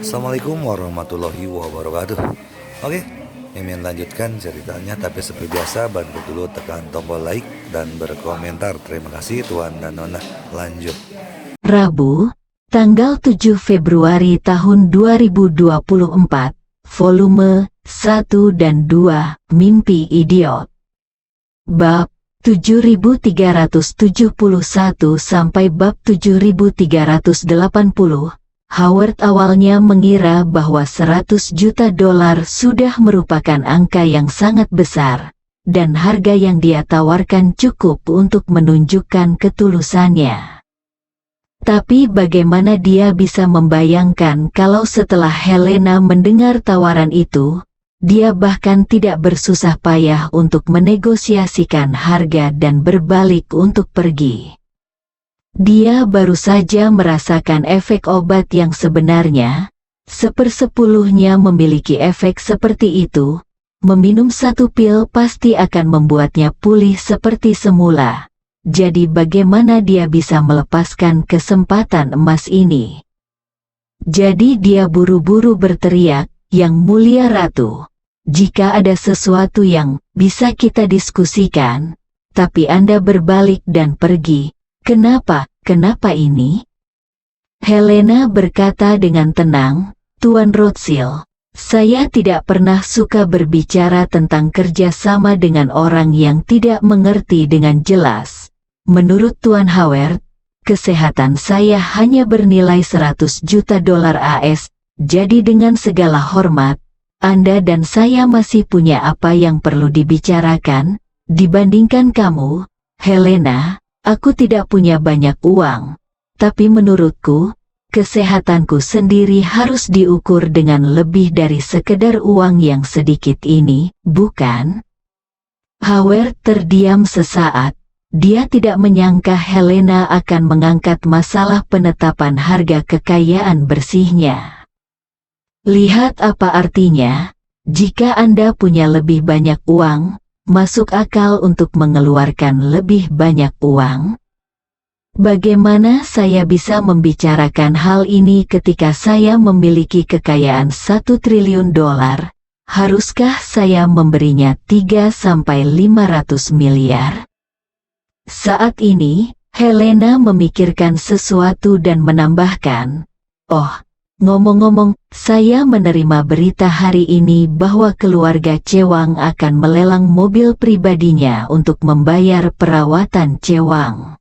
Assalamualaikum warahmatullahi wabarakatuh. Oke, Mimin lanjutkan ceritanya, tapi seperti biasa bantu dulu tekan tombol like dan berkomentar. Terima kasih Tuan dan Nona. Lanjut. Rabu, tanggal 7 Februari tahun 2024, volume 1 dan 2, Mimpi Idiot. Bab 7371 sampai bab 7380. Howard awalnya mengira bahwa 100 juta dolar sudah merupakan angka yang sangat besar, dan harga yang dia tawarkan cukup untuk menunjukkan ketulusannya. Tapi bagaimana dia bisa membayangkan kalau setelah Helena mendengar tawaran itu, dia bahkan tidak bersusah payah untuk menegosiasikan harga dan berbalik untuk pergi. Dia baru saja merasakan efek obat yang sebenarnya, 1/10-nya memiliki efek seperti itu. Meminum 1 pil pasti akan membuatnya pulih seperti semula. Jadi bagaimana dia bisa melepaskan kesempatan emas ini? Jadi dia buru-buru berteriak, "Yang mulia Ratu, jika ada sesuatu yang bisa kita diskusikan, tapi Anda berbalik dan pergi, kenapa ini?" Helena berkata dengan tenang, "Tuan Rothschild, saya tidak pernah suka berbicara tentang kerjasama dengan orang yang tidak mengerti dengan jelas. Menurut Tuan Howard, kesehatan saya hanya bernilai 100 juta dolar AS, jadi dengan segala hormat, Anda dan saya masih punya apa yang perlu dibicarakan. Dibandingkan kamu, Helena, aku tidak punya banyak uang, tapi menurutku, kesehatanku sendiri harus diukur dengan lebih dari sekedar uang yang sedikit ini, bukan?" Howard terdiam sesaat. Dia tidak menyangka Helena akan mengangkat masalah penetapan harga kekayaan bersihnya. "Lihat apa artinya, jika Anda punya lebih banyak uang, masuk akal untuk mengeluarkan lebih banyak uang? Bagaimana saya bisa membicarakan hal ini ketika saya memiliki kekayaan 1 triliun dolar? Haruskah saya memberinya 3-500 miliar? Saat ini, Helena memikirkan sesuatu dan menambahkan, "Oh, ngomong-ngomong, saya menerima berita hari ini bahwa keluarga Chewang akan melelang mobil pribadinya untuk membayar perawatan Chewang.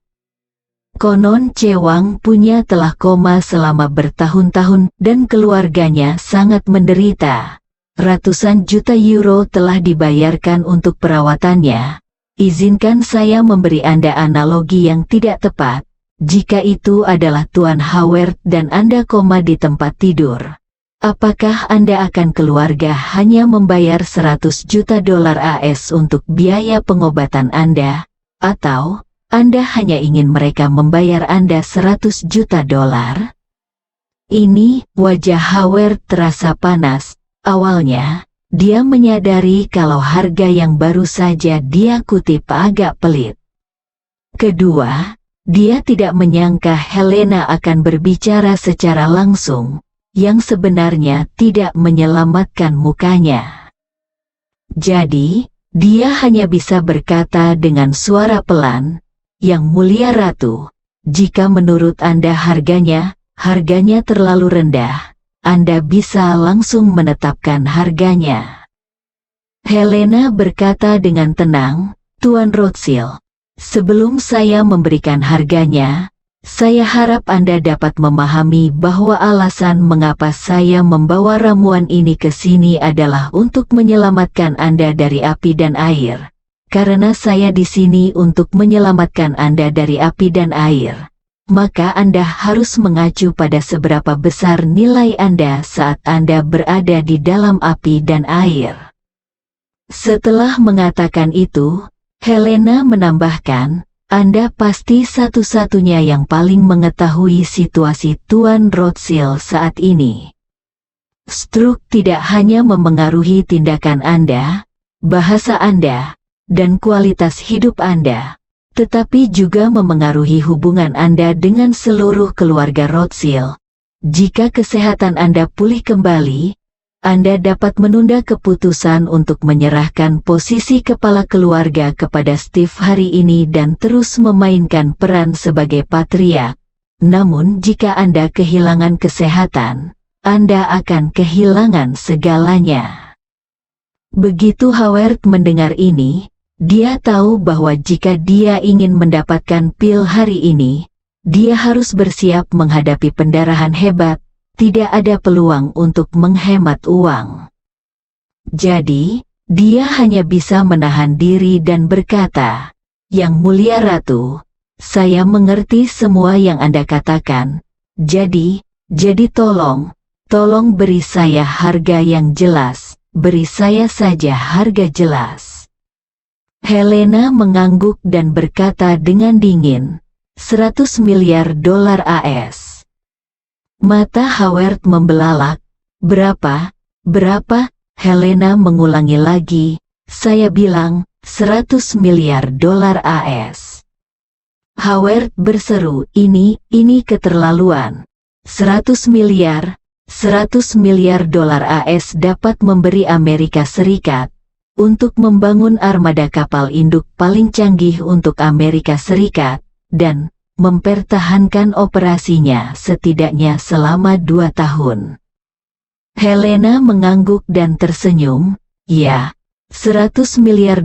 Konon Chewang punya telah koma selama bertahun-tahun dan keluarganya sangat menderita. Ratusan juta euro telah dibayarkan untuk perawatannya. Izinkan saya memberi Anda analogi yang tidak tepat. Jika itu adalah Tuan Howard dan Anda koma di tempat tidur, apakah Anda akan keluarga hanya membayar 100 juta dolar AS untuk biaya pengobatan Anda, atau Anda hanya ingin mereka membayar Anda 100 juta dolar? Ini, wajah Howard terasa panas. Awalnya, dia menyadari kalau harga yang baru saja dia kutip agak pelit. Kedua, dia tidak menyangka Helena akan berbicara secara langsung, yang sebenarnya tidak menyelamatkan mukanya. Jadi, dia hanya bisa berkata dengan suara pelan, "Yang mulia Ratu, jika menurut Anda harganya terlalu rendah, Anda bisa langsung menetapkan harganya." Helena berkata dengan tenang, "Tuan Rothschild, sebelum saya memberikan harganya, saya harap Anda dapat memahami bahwa alasan mengapa saya membawa ramuan ini ke sini adalah untuk menyelamatkan Anda dari api dan air. Karena saya di sini untuk menyelamatkan Anda dari api dan air, maka Anda harus mengacu pada seberapa besar nilai Anda saat Anda berada di dalam api dan air." Setelah mengatakan itu, Helena menambahkan, "Anda pasti satu-satunya yang paling mengetahui situasi Tuan Rothschild saat ini. Stroke tidak hanya memengaruhi tindakan Anda, bahasa Anda, dan kualitas hidup Anda, tetapi juga memengaruhi hubungan Anda dengan seluruh keluarga Rothschild. jika kesehatan Anda pulih kembali, Anda dapat menunda keputusan untuk menyerahkan posisi kepala keluarga kepada Steve hari ini dan terus memainkan peran sebagai patriark. Namun jika Anda kehilangan kesehatan, Anda akan kehilangan segalanya. Begitu Howard mendengar ini, dia tahu bahwa jika dia ingin mendapatkan pil hari ini, dia harus bersiap menghadapi pendarahan hebat. Tidak ada peluang untuk menghemat uang. Jadi, dia hanya bisa menahan diri dan berkata, "Yang mulia Ratu, saya mengerti semua yang Anda katakan. Jadi tolong beri saya harga yang jelas, beri saya saja harga jelas." Helena mengangguk dan berkata dengan dingin, $100 miliar AS. Mata Howard membelalak. Berapa? Helena mengulangi lagi, "Saya bilang, $100 miliar AS. Howard berseru, ini keterlaluan. 100 miliar dolar AS dapat memberi Amerika Serikat untuk membangun armada kapal induk paling canggih untuk Amerika Serikat, dan mempertahankan operasinya setidaknya selama 2 tahun. Helena mengangguk dan tersenyum. Ya, $100 miliar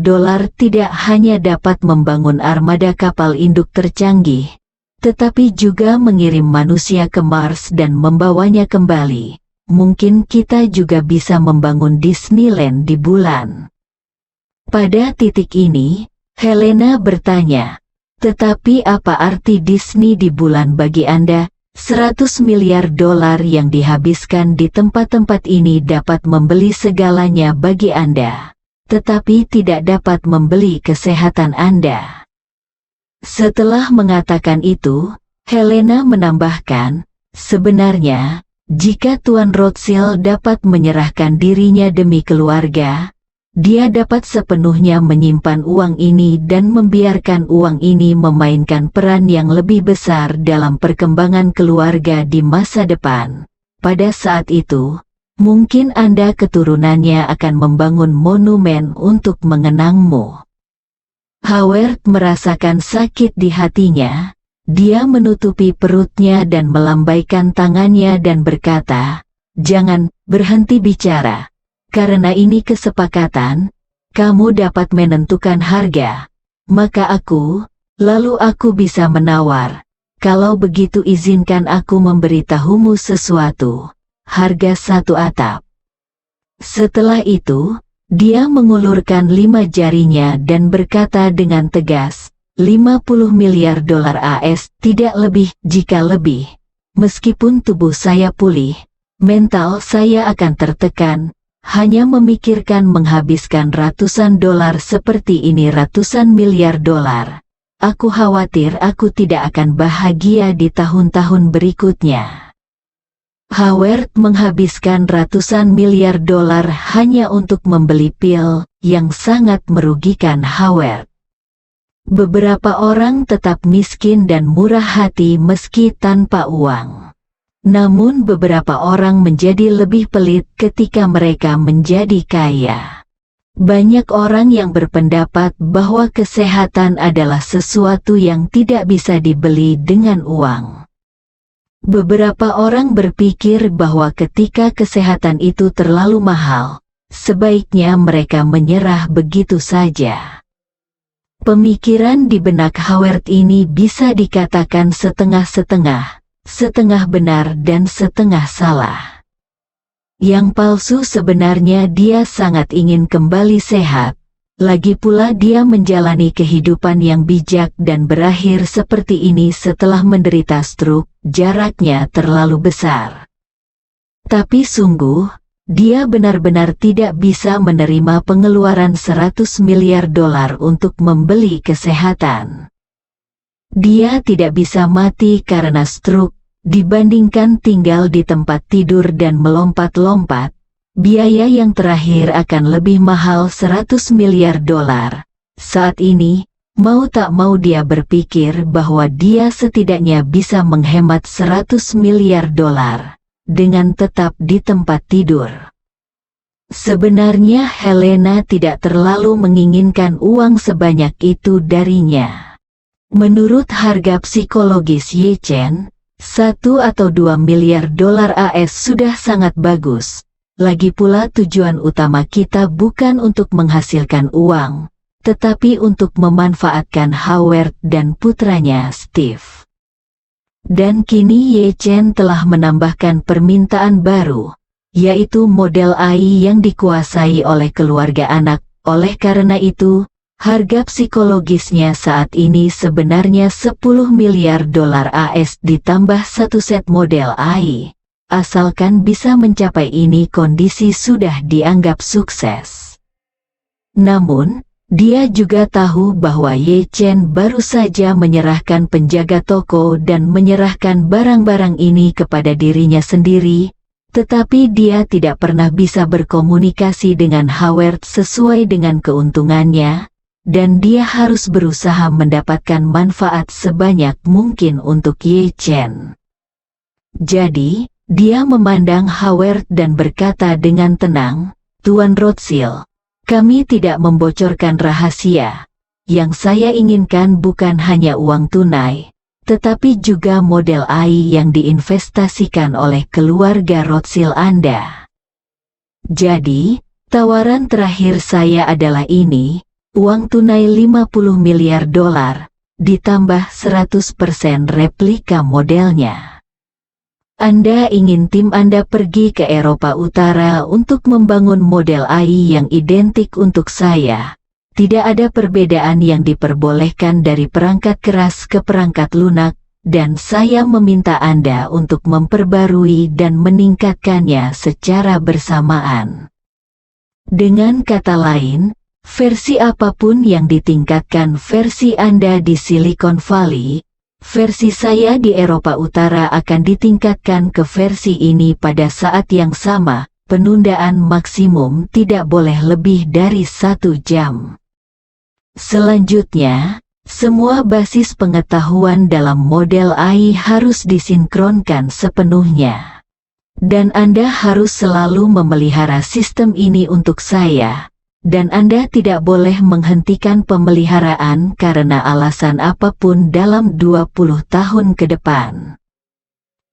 tidak hanya dapat membangun armada kapal induk tercanggih, tetapi juga mengirim manusia ke Mars dan membawanya kembali. Mungkin kita juga bisa membangun Disneyland di bulan. Pada titik ini, Helena bertanya, "Tetapi apa arti Disney di bulan bagi Anda? $100 miliar yang dihabiskan di tempat-tempat ini dapat membeli segalanya bagi Anda, tetapi tidak dapat membeli kesehatan Anda." Setelah mengatakan itu, Helena menambahkan, "Sebenarnya, jika Tuan Rothschild dapat menyerahkan dirinya demi keluarga, dia dapat sepenuhnya menyimpan uang ini dan membiarkan uang ini memainkan peran yang lebih besar dalam perkembangan keluarga di masa depan. Pada saat itu, mungkin Anda keturunannya akan membangun monumen untuk mengenangmu." Howard merasakan sakit di hatinya. Dia menutupi perutnya dan melambaikan tangannya dan berkata, "Jangan berhenti bicara. Karena ini kesepakatan, kamu dapat menentukan harga. Maka lalu aku bisa menawar. Kalau begitu izinkan aku memberitahumu sesuatu. Harga 1 atap." Setelah itu, dia mengulurkan 5 jarinya dan berkata dengan tegas, $50 miliar AS, tidak lebih. Jika lebih, meskipun tubuh saya pulih, mental saya akan tertekan. Hanya memikirkan menghabiskan ratusan dolar seperti ini, ratusan miliar dolar. Aku khawatir aku tidak akan bahagia di tahun-tahun berikutnya. Howard menghabiskan ratusan miliar dolar hanya untuk membeli pil yang sangat merugikan Howard. Beberapa orang tetap miskin dan murah hati meski tanpa uang. Namun beberapa orang menjadi lebih pelit ketika mereka menjadi kaya. Banyak orang yang berpendapat bahwa kesehatan adalah sesuatu yang tidak bisa dibeli dengan uang. Beberapa orang berpikir bahwa ketika kesehatan itu terlalu mahal, sebaiknya mereka menyerah begitu saja. Pemikiran di benak Howard ini bisa dikatakan setengah-setengah. Setengah benar dan setengah salah. Yang palsu sebenarnya dia sangat ingin kembali sehat. Lagi pula dia menjalani kehidupan yang bijak dan berakhir seperti ini setelah menderita stroke. Jaraknya terlalu besar. Tapi sungguh, dia benar-benar tidak bisa menerima pengeluaran $100 miliar untuk membeli kesehatan. Dia tidak bisa mati karena stroke, dibandingkan tinggal di tempat tidur dan melompat-lompat. Biaya yang terakhir akan lebih mahal $100 miliar. Saat ini, Mau tak mau dia berpikir bahwa dia setidaknya bisa menghemat 100 miliar dolar dengan tetap di tempat tidur. Sebenarnya Helena tidak terlalu menginginkan uang sebanyak itu darinya. Menurut harga psikologis Ye Chen, 1 atau 2 miliar dolar AS sudah sangat bagus. Lagi pula tujuan utama kita bukan untuk menghasilkan uang, tetapi untuk memanfaatkan Howard dan putranya Steve. Dan kini Ye Chen telah menambahkan permintaan baru, yaitu model AI yang dikuasai oleh keluarga anak. Oleh karena itu, harga psikologisnya saat ini sebenarnya 10 miliar dolar AS ditambah 1 set model AI. Asalkan bisa mencapai ini, kondisi sudah dianggap sukses. Namun, dia juga tahu bahwa Ye Chen baru saja menyerahkan penjaga toko dan menyerahkan barang-barang ini kepada dirinya sendiri, tetapi dia tidak pernah bisa berkomunikasi dengan Howard sesuai dengan keuntungannya, dan dia harus berusaha mendapatkan manfaat sebanyak mungkin untuk Ye Chen. Jadi, dia memandang Howard dan berkata dengan tenang, "Tuan Rothschild, kami tidak membocorkan rahasia. Yang saya inginkan bukan hanya uang tunai, tetapi juga model AI yang diinvestasikan oleh keluarga Rothschild Anda. Jadi, tawaran terakhir saya adalah ini, uang tunai 50 miliar dolar, ditambah 100% replika modelnya. Anda ingin tim Anda pergi ke Eropa Utara untuk membangun model AI yang identik untuk saya. Tidak ada perbedaan yang diperbolehkan dari perangkat keras ke perangkat lunak, dan saya meminta Anda untuk memperbarui dan meningkatkannya secara bersamaan. Dengan kata lain, versi apapun yang ditingkatkan versi Anda di Silicon Valley, versi saya di Eropa Utara akan ditingkatkan ke versi ini pada saat yang sama. Penundaan maksimum tidak boleh lebih dari 1 jam. Selanjutnya, semua basis pengetahuan dalam model AI harus disinkronkan sepenuhnya. Dan Anda harus selalu memelihara sistem ini untuk saya. Dan Anda tidak boleh menghentikan pemeliharaan karena alasan apapun dalam 20 tahun ke depan."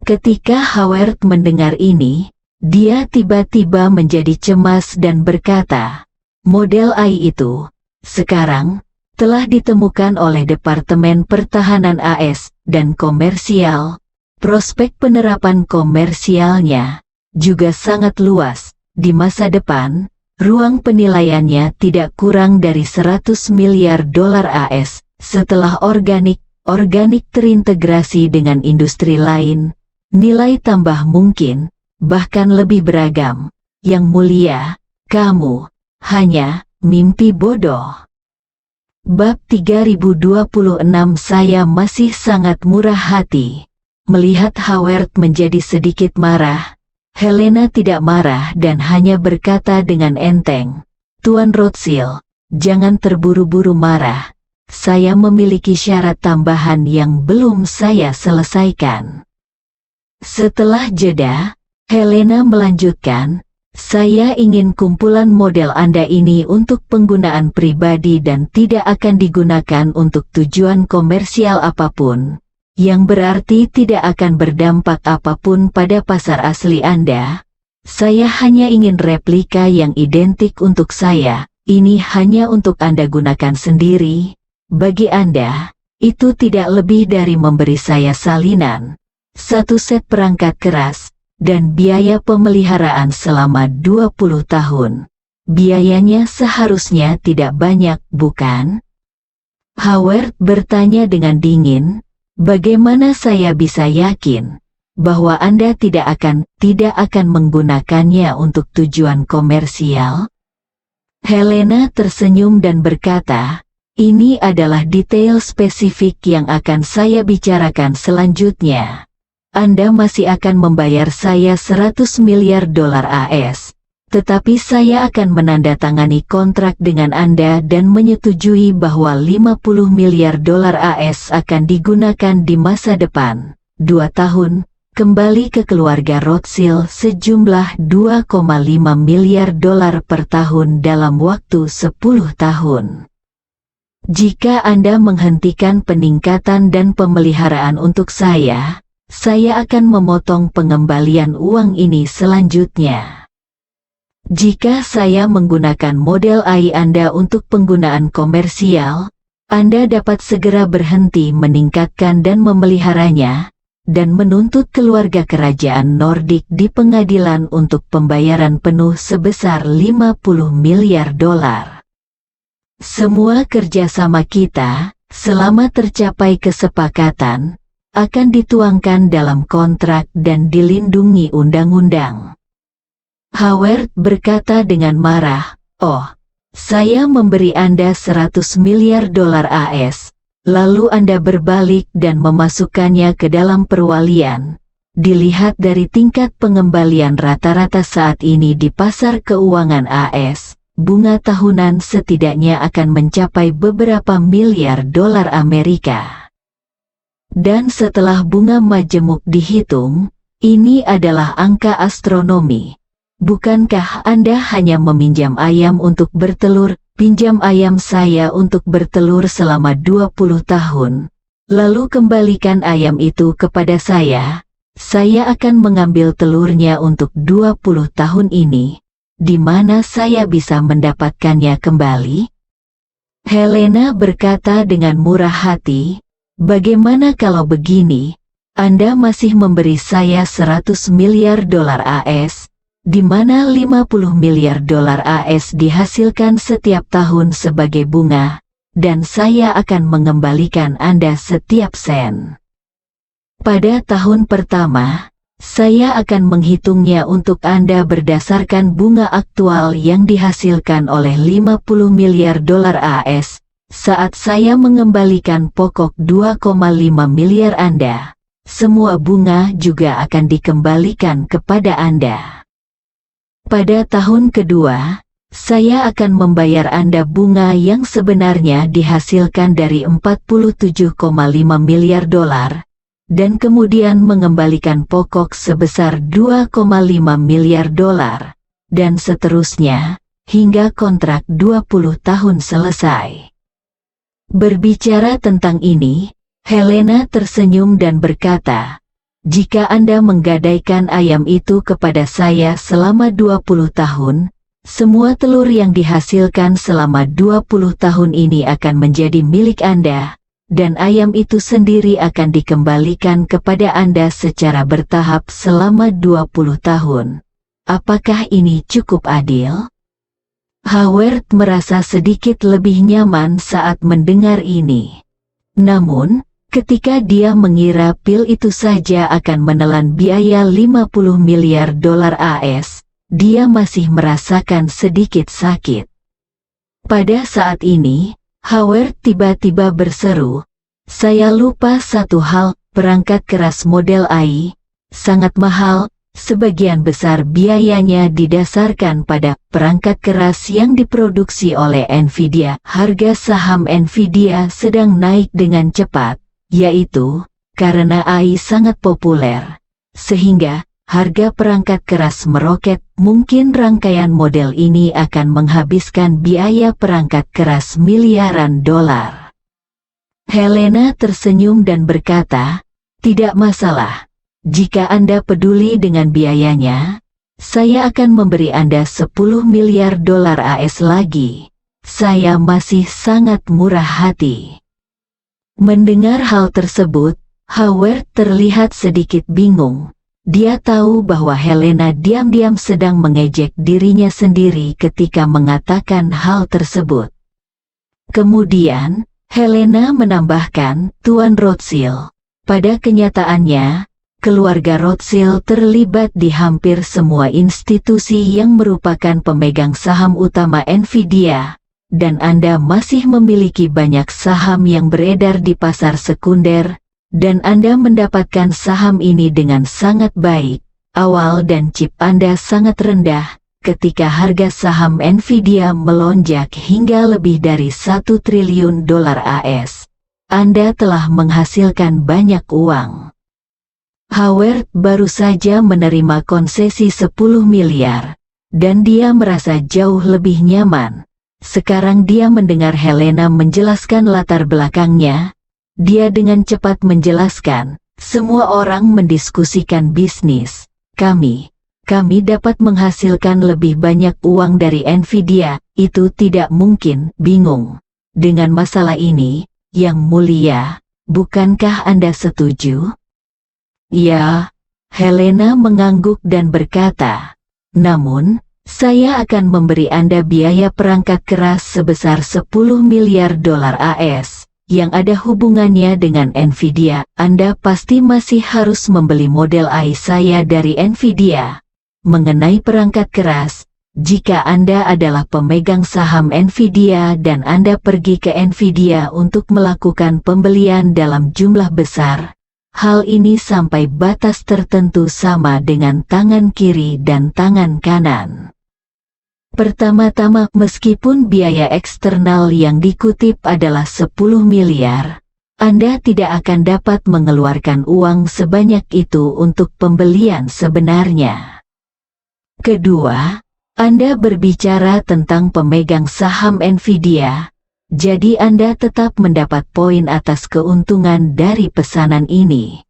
Ketika Howard mendengar ini, dia tiba-tiba menjadi cemas dan berkata, "Model AI itu, sekarang, telah ditemukan oleh Departemen Pertahanan AS dan komersial. Prospek penerapan komersialnya juga sangat luas. Di masa depan, ruang penilaiannya tidak kurang dari 100 miliar dolar AS. Setelah organik terintegrasi dengan industri lain, nilai tambah mungkin, bahkan lebih beragam. Yang mulia, kamu hanya mimpi bodoh." Bab 3026. Saya masih sangat murah hati. Melihat Howard menjadi sedikit marah, Helena tidak marah dan hanya berkata dengan enteng, "Tuan Rothschild, jangan terburu-buru marah. Saya memiliki syarat tambahan yang belum saya selesaikan." Setelah jeda, Helena melanjutkan, "Saya ingin kumpulan model Anda ini untuk penggunaan pribadi dan tidak akan digunakan untuk tujuan komersial apapun, yang berarti tidak akan berdampak apapun pada pasar asli Anda. Saya hanya ingin replika yang identik untuk saya. Ini hanya untuk Anda gunakan sendiri. Bagi Anda, itu tidak lebih dari memberi saya salinan, 1 set perangkat keras, dan biaya pemeliharaan selama 20 tahun. Biayanya seharusnya tidak banyak, bukan?" Howard bertanya dengan dingin, "Bagaimana saya bisa yakin bahwa Anda tidak akan menggunakannya untuk tujuan komersial?" Helena tersenyum dan berkata, "Ini adalah detail spesifik yang akan saya bicarakan selanjutnya. Anda masih akan membayar saya 100 miliar dolar AS, Tetapi saya akan menandatangani kontrak dengan Anda dan menyetujui bahwa 50 miliar dolar AS akan digunakan di masa depan, 2 tahun, kembali ke keluarga Rothschild sejumlah 2,5 miliar dolar per tahun dalam waktu 10 tahun. Jika Anda menghentikan peningkatan dan pemeliharaan untuk saya akan memotong pengembalian uang ini selanjutnya. Jika saya menggunakan model AI Anda untuk penggunaan komersial, Anda dapat segera berhenti meningkatkan dan memeliharanya, dan menuntut keluarga kerajaan Nordik di pengadilan untuk pembayaran penuh sebesar 50 miliar dolar. Semua kerjasama kita, selama tercapai kesepakatan, akan dituangkan dalam kontrak dan dilindungi undang-undang. Howard berkata dengan marah, "Oh, saya memberi Anda 100 miliar dolar AS, lalu Anda berbalik dan memasukkannya ke dalam perwalian. Dilihat dari tingkat pengembalian rata-rata saat ini di pasar keuangan AS, bunga tahunan setidaknya akan mencapai beberapa miliar dolar Amerika. Dan setelah bunga majemuk dihitung, ini adalah angka astronomi. Bukankah Anda hanya meminjam ayam untuk bertelur, pinjam ayam saya untuk bertelur selama 20 tahun, lalu kembalikan ayam itu kepada saya akan mengambil telurnya untuk 20 tahun ini, di mana saya bisa mendapatkannya kembali?" Helena berkata dengan murah hati, "Bagaimana kalau begini, Anda masih memberi saya 100 miliar dolar AS, di mana 50 miliar dolar AS dihasilkan setiap tahun sebagai bunga, dan saya akan mengembalikan Anda setiap sen. Pada tahun pertama, saya akan menghitungnya untuk Anda berdasarkan bunga aktual yang dihasilkan oleh 50 miliar dolar AS, saat saya mengembalikan pokok 2,5 miliar Anda. Semua bunga juga akan dikembalikan kepada Anda. Pada tahun kedua, saya akan membayar Anda bunga yang sebenarnya dihasilkan dari 47,5 miliar dolar, dan kemudian mengembalikan pokok sebesar 2,5 miliar dolar, dan seterusnya, hingga kontrak 20 tahun selesai." Berbicara tentang ini, Helena tersenyum dan berkata, "Jika Anda menggadaikan ayam itu kepada saya selama 20 tahun, semua telur yang dihasilkan selama 20 tahun ini akan menjadi milik Anda, dan ayam itu sendiri akan dikembalikan kepada Anda secara bertahap selama 20 tahun. Apakah ini cukup adil?" Howard merasa sedikit lebih nyaman saat mendengar ini. Namun, ketika dia mengira pil itu saja akan menelan biaya 50 miliar dolar AS, dia masih merasakan sedikit sakit. Pada saat ini, Howard tiba-tiba berseru, "Saya lupa satu hal, perangkat keras model AI, sangat mahal, sebagian besar biayanya didasarkan pada perangkat keras yang diproduksi oleh Nvidia. Harga saham Nvidia sedang naik dengan cepat, yaitu karena AI sangat populer, sehingga harga perangkat keras meroket. Mungkin rangkaian model ini akan menghabiskan biaya perangkat keras miliaran dolar." Helena tersenyum dan berkata, "Tidak masalah. Jika Anda peduli dengan biayanya, saya akan memberi Anda 10 miliar dolar AS lagi. Saya masih sangat murah hati." Mendengar hal tersebut, Howard terlihat sedikit bingung. Dia tahu bahwa Helena diam-diam sedang mengejek dirinya sendiri ketika mengatakan hal tersebut. Kemudian, Helena menambahkan, "Tuan Rothschild, pada kenyataannya, keluarga Rothschild terlibat di hampir semua institusi yang merupakan pemegang saham utama Nvidia, dan Anda masih memiliki banyak saham yang beredar di pasar sekunder, dan Anda mendapatkan saham ini dengan sangat baik. Awal dan chip Anda sangat rendah, ketika harga saham Nvidia melonjak hingga lebih dari 1 triliun dolar AS. Anda telah menghasilkan banyak uang. Howard baru saja menerima konsesi 10 miliar, dan dia merasa jauh lebih nyaman. Sekarang dia mendengar Helena menjelaskan latar belakangnya. Dia dengan cepat menjelaskan, semua orang mendiskusikan bisnis. Kami dapat menghasilkan lebih banyak uang dari Nvidia, itu tidak mungkin. Bingung dengan masalah ini, Yang Mulia, bukankah Anda setuju? Ya, Helena mengangguk dan berkata, namun, saya akan memberi Anda biaya perangkat keras sebesar 10 miliar dolar AS, yang ada hubungannya dengan Nvidia. Anda pasti masih harus membeli model AI saya dari Nvidia. Mengenai perangkat keras, jika Anda adalah pemegang saham Nvidia dan Anda pergi ke Nvidia untuk melakukan pembelian dalam jumlah besar, hal ini sampai batas tertentu sama dengan tangan kiri dan tangan kanan. Pertama-tama, meskipun biaya eksternal yang dikutip adalah 10 miliar, Anda tidak akan dapat mengeluarkan uang sebanyak itu untuk pembelian sebenarnya. Kedua, Anda berbicara tentang pemegang saham Nvidia, jadi Anda tetap mendapat poin atas keuntungan dari pesanan ini.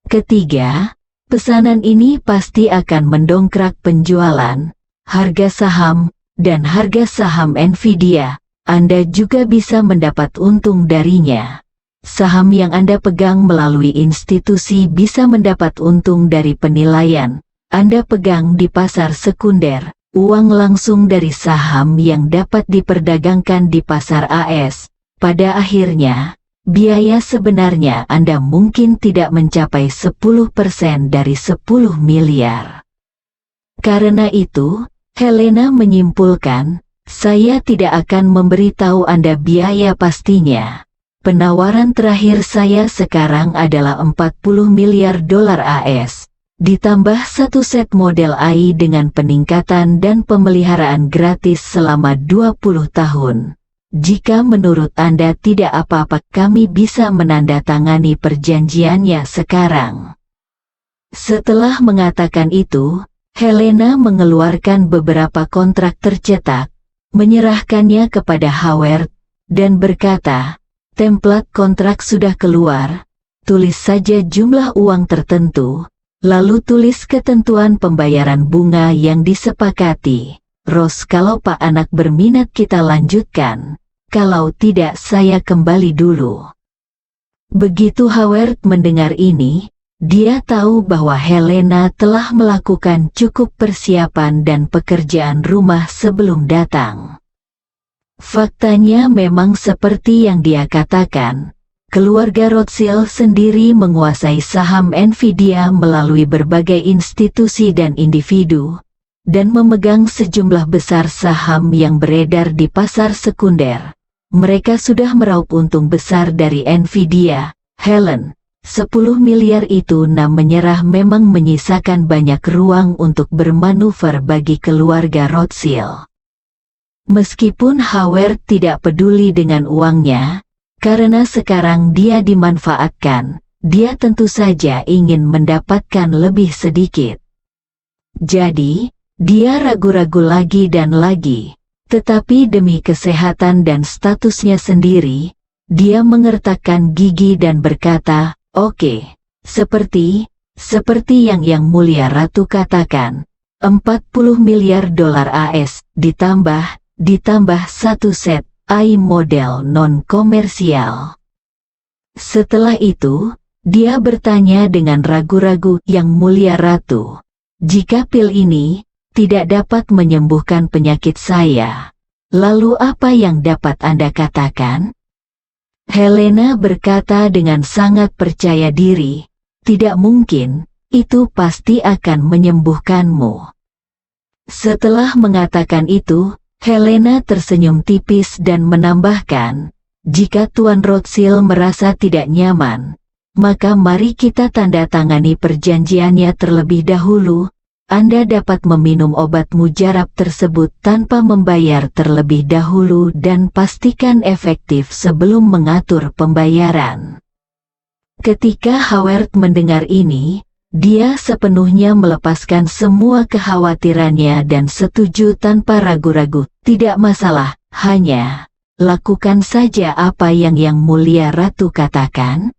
Ketiga, pesanan ini pasti akan mendongkrak penjualan, harga saham, dan harga saham Nvidia. Anda juga bisa mendapat untung darinya. Saham yang Anda pegang melalui institusi bisa mendapat untung dari penilaian Anda pegang di pasar sekunder, uang langsung dari saham yang dapat diperdagangkan di pasar AS. Pada akhirnya, biaya sebenarnya Anda mungkin tidak mencapai 10% dari 10 miliar. Karena itu, Helena menyimpulkan, saya tidak akan memberitahu Anda biaya pastinya. Penawaran terakhir saya sekarang adalah 40 miliar dolar AS. Ditambah satu set model AI dengan peningkatan dan pemeliharaan gratis selama 20 tahun. Jika menurut Anda tidak apa-apa, kami bisa menandatangani perjanjiannya sekarang. Setelah mengatakan itu, Helena mengeluarkan beberapa kontrak tercetak, menyerahkannya kepada Howard, dan berkata, template kontrak sudah keluar, tulis saja jumlah uang tertentu. Lalu tulis ketentuan pembayaran bunga yang disepakati. Rose, kalau Pak Anak berminat kita lanjutkan. Kalau tidak saya kembali dulu. Begitu Howard mendengar ini, dia tahu bahwa Helena telah melakukan cukup persiapan dan pekerjaan rumah sebelum datang. Faktanya memang seperti yang dia katakan. Keluarga Rothschild sendiri menguasai saham Nvidia melalui berbagai institusi dan individu, dan memegang sejumlah besar saham yang beredar di pasar sekunder. Mereka sudah meraup untung besar dari Nvidia. Helen, 10 miliar itu menyerah memang menyisakan banyak ruang untuk bermanuver bagi keluarga Rothschild. Meskipun Howard tidak peduli dengan uangnya, karena sekarang dia dimanfaatkan, dia tentu saja ingin mendapatkan lebih sedikit. Jadi, dia ragu-ragu lagi dan lagi. Tetapi demi kesehatan dan statusnya sendiri, dia mengertakkan gigi dan berkata, oke, seperti yang Mulia Ratu katakan, 40 miliar dolar AS ditambah satu set AI model non-komersial. Setelah itu, dia bertanya dengan ragu-ragu, Yang Mulia Ratu, jika pil ini tidak dapat menyembuhkan penyakit saya, lalu apa yang dapat Anda katakan? Helena berkata dengan sangat percaya diri, tidak mungkin, itu pasti akan menyembuhkanmu. Setelah mengatakan itu, Helena tersenyum tipis dan menambahkan, jika Tuan Rothschild merasa tidak nyaman, maka mari kita tanda tangani perjanjiannya terlebih dahulu. Anda dapat meminum obat mujarab tersebut tanpa membayar terlebih dahulu dan pastikan efektif sebelum mengatur pembayaran. Ketika Howard mendengar ini, dia sepenuhnya melepaskan semua kekhawatirannya dan setuju tanpa ragu-ragu. Tidak masalah, hanya lakukan saja apa yang Yang Mulia Ratu katakan.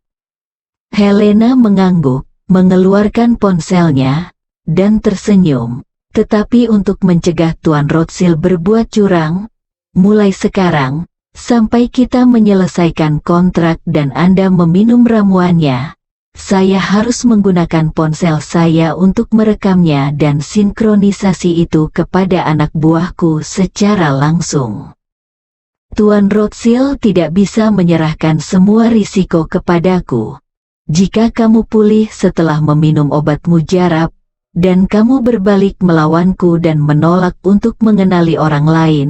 Helena mengangguk, mengeluarkan ponselnya, dan tersenyum. Tetapi untuk mencegah Tuan Rothschild berbuat curang, mulai sekarang, sampai kita menyelesaikan kontrak dan Anda meminum ramuannya, saya harus menggunakan ponsel saya untuk merekamnya dan sinkronisasi itu kepada anak buahku secara langsung. Tuan Rothschild tidak bisa menyerahkan semua risiko kepadaku. Jika kamu pulih setelah meminum obat mujarab, dan kamu berbalik melawanku dan menolak untuk mengenali orang lain,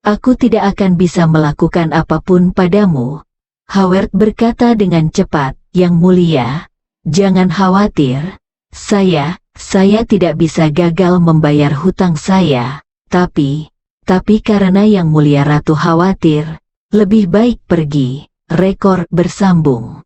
aku tidak akan bisa melakukan apapun padamu. Howard berkata dengan cepat, Yang Mulia, jangan khawatir, saya tidak bisa gagal membayar hutang saya, tapi karena Yang Mulia Ratu khawatir, lebih baik pergi. Rekor bersambung.